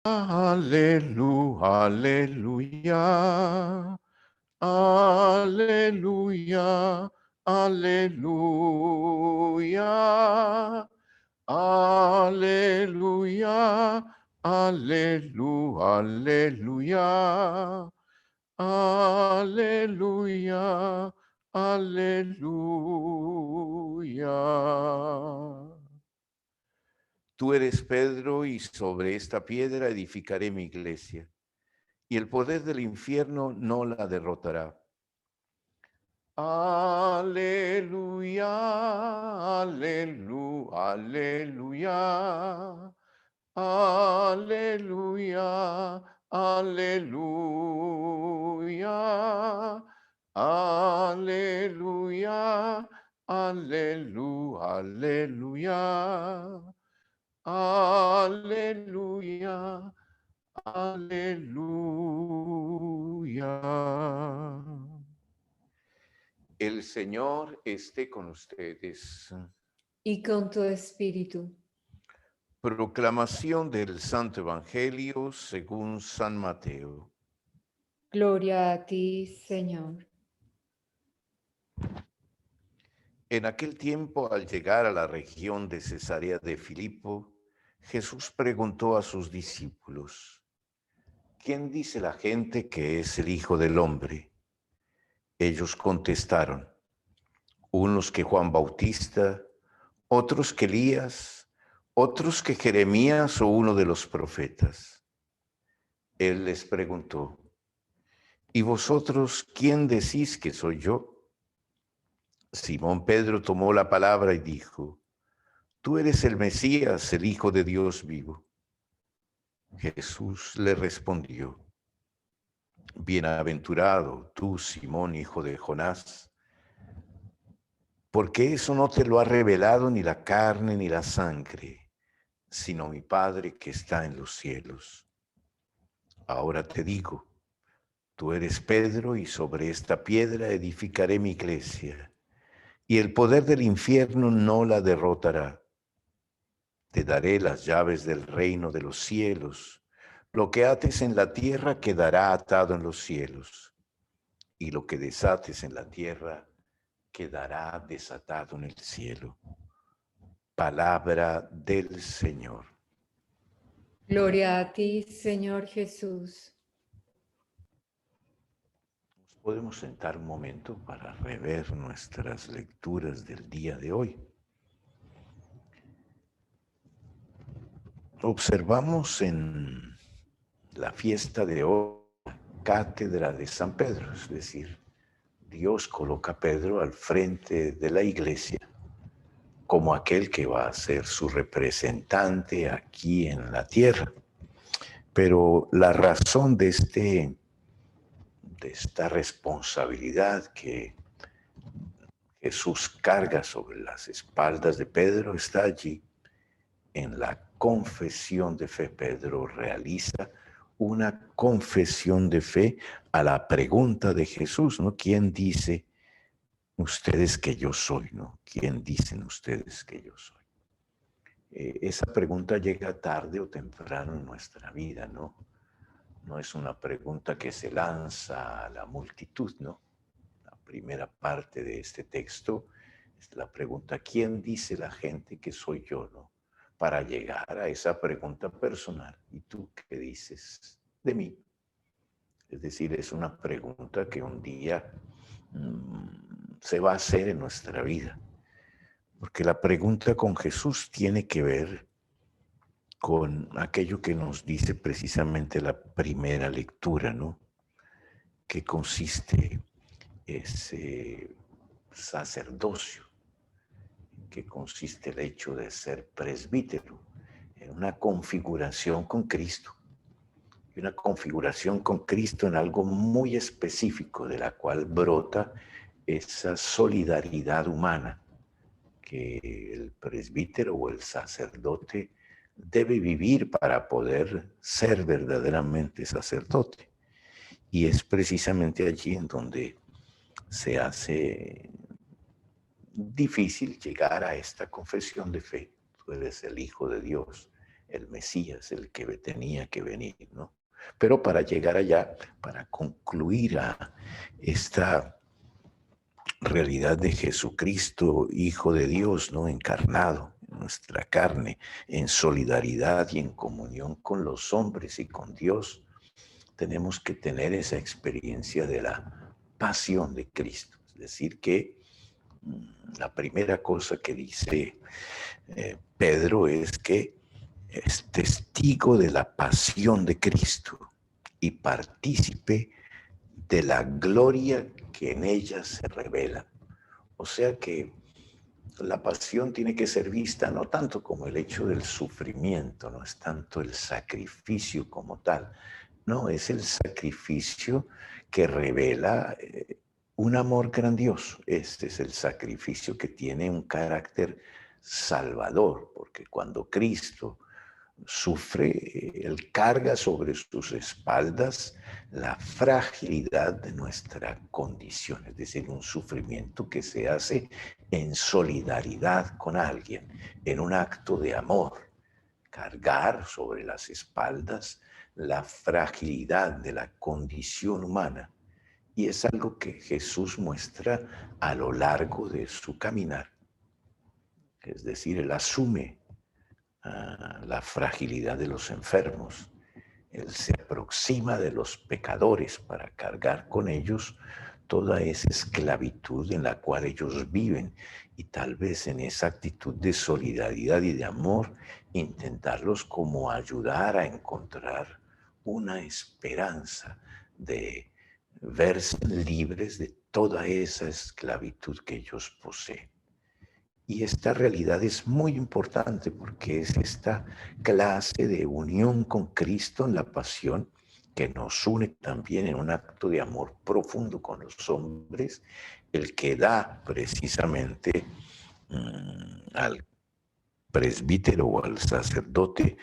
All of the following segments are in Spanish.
Aleluya, aleluya, aleluya, aleluya, aleluya, aleluya, aleluya, aleluya, aleluya. Tú eres Pedro, y sobre esta piedra edificaré mi iglesia, y el poder del infierno no la derrotará. Aleluya, aleluya, aleluya, aleluya, aleluya, aleluya, aleluya, aleluya. Aleluya, aleluya. El Señor esté con ustedes. Y con tu espíritu. Proclamación del Santo Evangelio según San Mateo. Gloria a ti, Señor. En aquel tiempo, al llegar a la región de Cesarea de Filipo, Jesús preguntó a sus discípulos: ¿Quién dice la gente que es el Hijo del Hombre? Ellos contestaron: unos que Juan Bautista, otros que Elías, otros que Jeremías o uno de los profetas. Él les preguntó: ¿y vosotros quién decís que soy yo? Simón Pedro tomó la palabra y dijo: tú eres el Mesías, el Hijo de Dios vivo. Jesús le respondió: bienaventurado tú, Simón, hijo de Jonás, porque eso no te lo ha revelado ni la carne ni la sangre, sino mi Padre que está en los cielos. Ahora te digo, tú eres Pedro, y sobre esta piedra edificaré mi iglesia, y el poder del infierno no la derrotará. Te daré las llaves del reino de los cielos. Lo que ates en la tierra quedará atado en los cielos, y lo que desates en la tierra quedará desatado en el cielo. Palabra del Señor. Gloria a ti, Señor Jesús. Nos podemos sentar un momento para rever nuestras lecturas del día de hoy. Observamos en la fiesta de hoy la cátedra de San Pedro, es decir, Dios coloca a Pedro al frente de la iglesia como aquel que va a ser su representante aquí en la tierra. Pero la razón de esta responsabilidad que Jesús carga sobre las espaldas de Pedro está allí en la confesión de fe. Pedro realiza una confesión de fe a la pregunta de Jesús, ¿no? ¿Quién dice ustedes que yo soy, no? ¿Quién dicen ustedes que yo soy? Esa pregunta llega tarde o temprano en nuestra vida, ¿no? No es una pregunta que se lanza a la multitud, ¿no? La primera parte de este texto es la pregunta: ¿quién dice la gente que soy yo, no? Para llegar a esa pregunta personal: ¿y tú qué dices de mí? Es decir, es una pregunta que un día se va a hacer en nuestra vida. Porque la pregunta con Jesús tiene que ver con aquello que nos dice precisamente la primera lectura, ¿no? Que consiste ese sacerdocio, que consiste el hecho de ser presbítero, en una configuración con Cristo, y una configuración con Cristo en algo muy específico, de la cual brota esa solidaridad humana que el presbítero o el sacerdote debe vivir para poder ser verdaderamente sacerdote. Y es precisamente allí en donde se hace difícil llegar a esta confesión de fe. Tú eres el Hijo de Dios, el Mesías, el que tenía que venir, ¿no? Pero para llegar allá, para concluir a esta realidad de Jesucristo, Hijo de Dios, ¿no? Encarnado en nuestra carne, en solidaridad y en comunión con los hombres y con Dios, tenemos que tener esa experiencia de la pasión de Cristo. Es decir, que la primera cosa que dice Pedro es que es testigo de la pasión de Cristo y partícipe de la gloria que en ella se revela. O sea que la pasión tiene que ser vista no tanto como el hecho del sufrimiento, no es tanto el sacrificio como tal, no, es el sacrificio que revela un amor grandioso. Este es el sacrificio que tiene un carácter salvador, porque cuando Cristo sufre, Él carga sobre sus espaldas la fragilidad de nuestra condición, es decir, un sufrimiento que se hace en solidaridad con alguien, en un acto de amor, cargar sobre las espaldas la fragilidad de la condición humana. Y es algo que Jesús muestra a lo largo de su caminar. Es decir, Él asume la fragilidad de los enfermos. Él se aproxima de los pecadores para cargar con ellos toda esa esclavitud en la cual ellos viven y tal vez en esa actitud de solidaridad y de amor intentarlos como ayudar a encontrar una esperanza de verse libres de toda esa esclavitud que ellos poseen. Y esta realidad es muy importante porque es esta clase de unión con Cristo en la pasión que nos une también en un acto de amor profundo con los hombres, el que da precisamente al presbítero o al sacerdote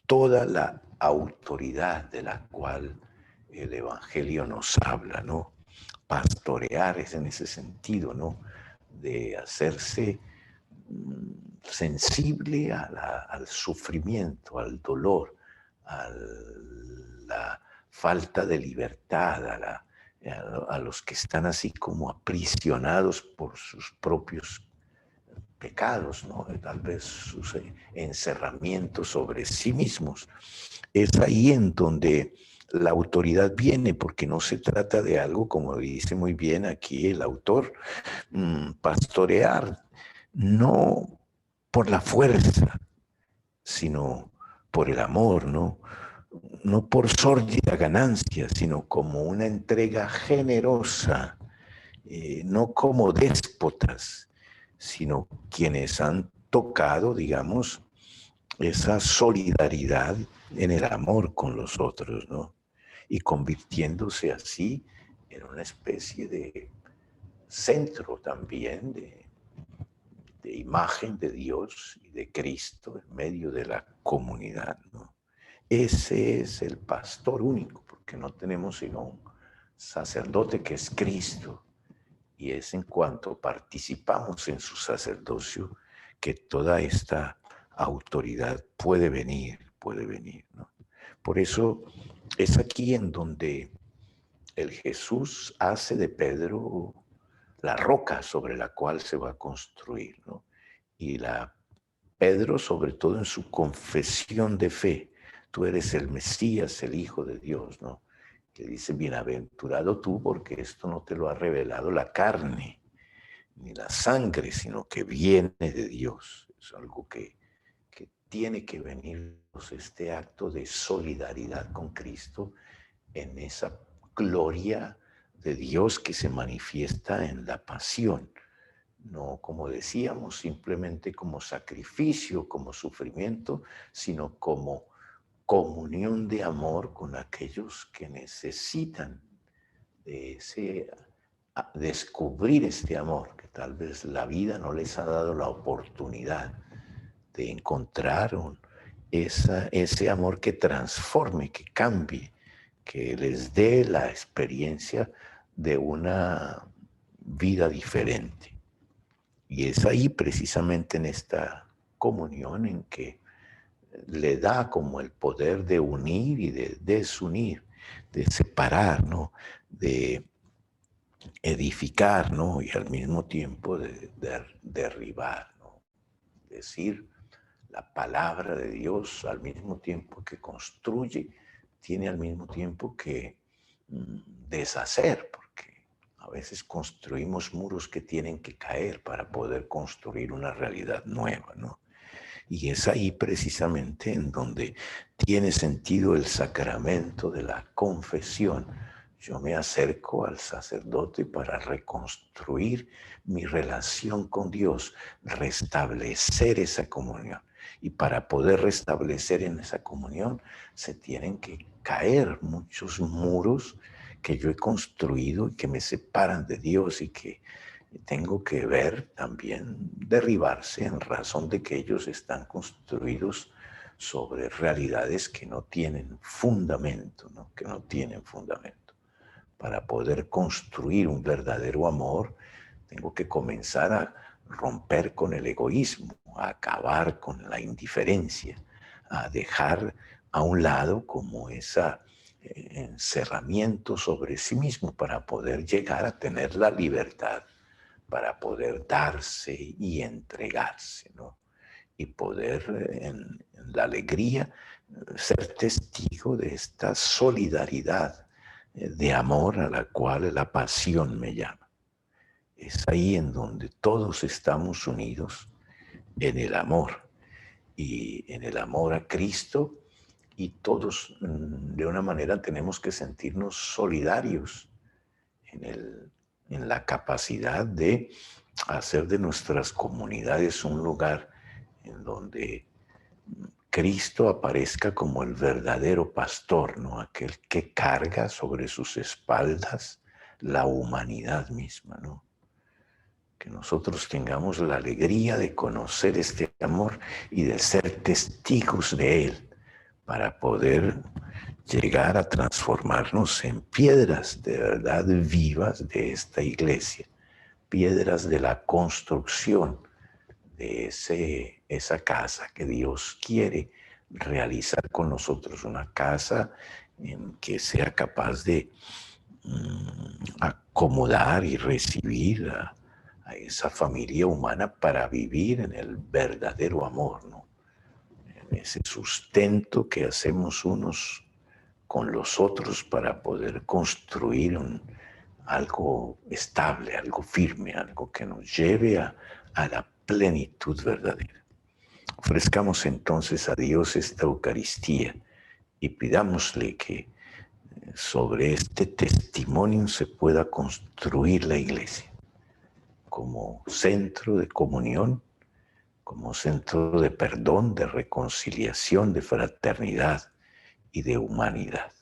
toda la autoridad de la cual el Evangelio nos habla, ¿no? Pastorear es en ese sentido, ¿no? De hacerse sensible al sufrimiento, al dolor, a la falta de libertad, a los que están así como aprisionados por sus propios pecados, ¿no? Tal vez sus encerramientos sobre sí mismos. Es ahí en donde la autoridad viene, porque no se trata de algo, como dice muy bien aquí el autor, pastorear, no por la fuerza, sino por el amor, ¿no? No por sórdida ganancia, sino como una entrega generosa, no como déspotas, sino quienes han tocado, digamos, esa solidaridad en el amor con los otros, ¿no? Y convirtiéndose así en una especie de centro también de imagen de Dios y de Cristo en medio de la comunidad, ¿no? Ese es el pastor único, porque no tenemos sino un sacerdote que es Cristo, y es en cuanto participamos en su sacerdocio que toda esta autoridad puede venir, ¿no? Por eso es aquí en donde el Jesús hace de Pedro la roca sobre la cual se va a construir, ¿no? Y Pedro, sobre todo en su confesión de fe, tú eres el Mesías, el Hijo de Dios, ¿no? Que dice, bienaventurado tú, porque esto no te lo ha revelado la carne ni la sangre, sino que viene de Dios. Es algo que tiene que venir este acto de solidaridad con Cristo en esa gloria de Dios que se manifiesta en la pasión. No, como decíamos, simplemente como sacrificio, como sufrimiento, sino como comunión de amor con aquellos que necesitan de ese descubrir este amor, que tal vez la vida no les ha dado la oportunidad de encontrar ese amor que transforme, que cambie, que les dé la experiencia de una vida diferente. Y es ahí precisamente en esta comunión en que le da como el poder de unir y de desunir, de separar, ¿no? De edificar, ¿no? Y al mismo tiempo de derribar, ¿no? Decir la palabra de Dios al mismo tiempo que construye, tiene al mismo tiempo que deshacer, porque a veces construimos muros que tienen que caer para poder construir una realidad nueva, ¿no? Y es ahí precisamente en donde tiene sentido el sacramento de la confesión. Yo me acerco al sacerdote para reconstruir mi relación con Dios, restablecer esa comunión. Y para poder restablecer en esa comunión se tienen que caer muchos muros que yo he construido y que me separan de Dios y que tengo que ver también derribarse en razón de que ellos están construidos sobre realidades que no tienen fundamento, ¿no? Que no tienen fundamento. Para poder construir un verdadero amor, tengo que comenzar a romper con el egoísmo, a acabar con la indiferencia, a dejar a un lado como ese encerramiento sobre sí mismo para poder llegar a tener la libertad, para poder darse y entregarse, ¿no? Y poder en la alegría ser testigo de esta solidaridad de amor a la cual la pasión me llama. Es ahí en donde todos estamos unidos en el amor y en el amor a Cristo, y todos de una manera tenemos que sentirnos solidarios en la capacidad de hacer de nuestras comunidades un lugar en donde Cristo aparezca como el verdadero pastor, ¿no? Aquel que carga sobre sus espaldas la humanidad misma, ¿no? Que nosotros tengamos la alegría de conocer este amor y de ser testigos de él para poder llegar a transformarnos en piedras de verdad vivas de esta iglesia, piedras de la construcción de esa casa que Dios quiere realizar con nosotros, una casa en que sea capaz de acomodar y recibir a esa familia humana para vivir en el verdadero amor, ¿no? En ese sustento que hacemos unos con los otros para poder construir algo estable, algo firme, algo que nos lleve a la plenitud verdadera. Ofrezcamos entonces a Dios esta Eucaristía y pidámosle que sobre este testimonio se pueda construir la iglesia como centro de comunión, como centro de perdón, de reconciliación, de fraternidad y de humanidad.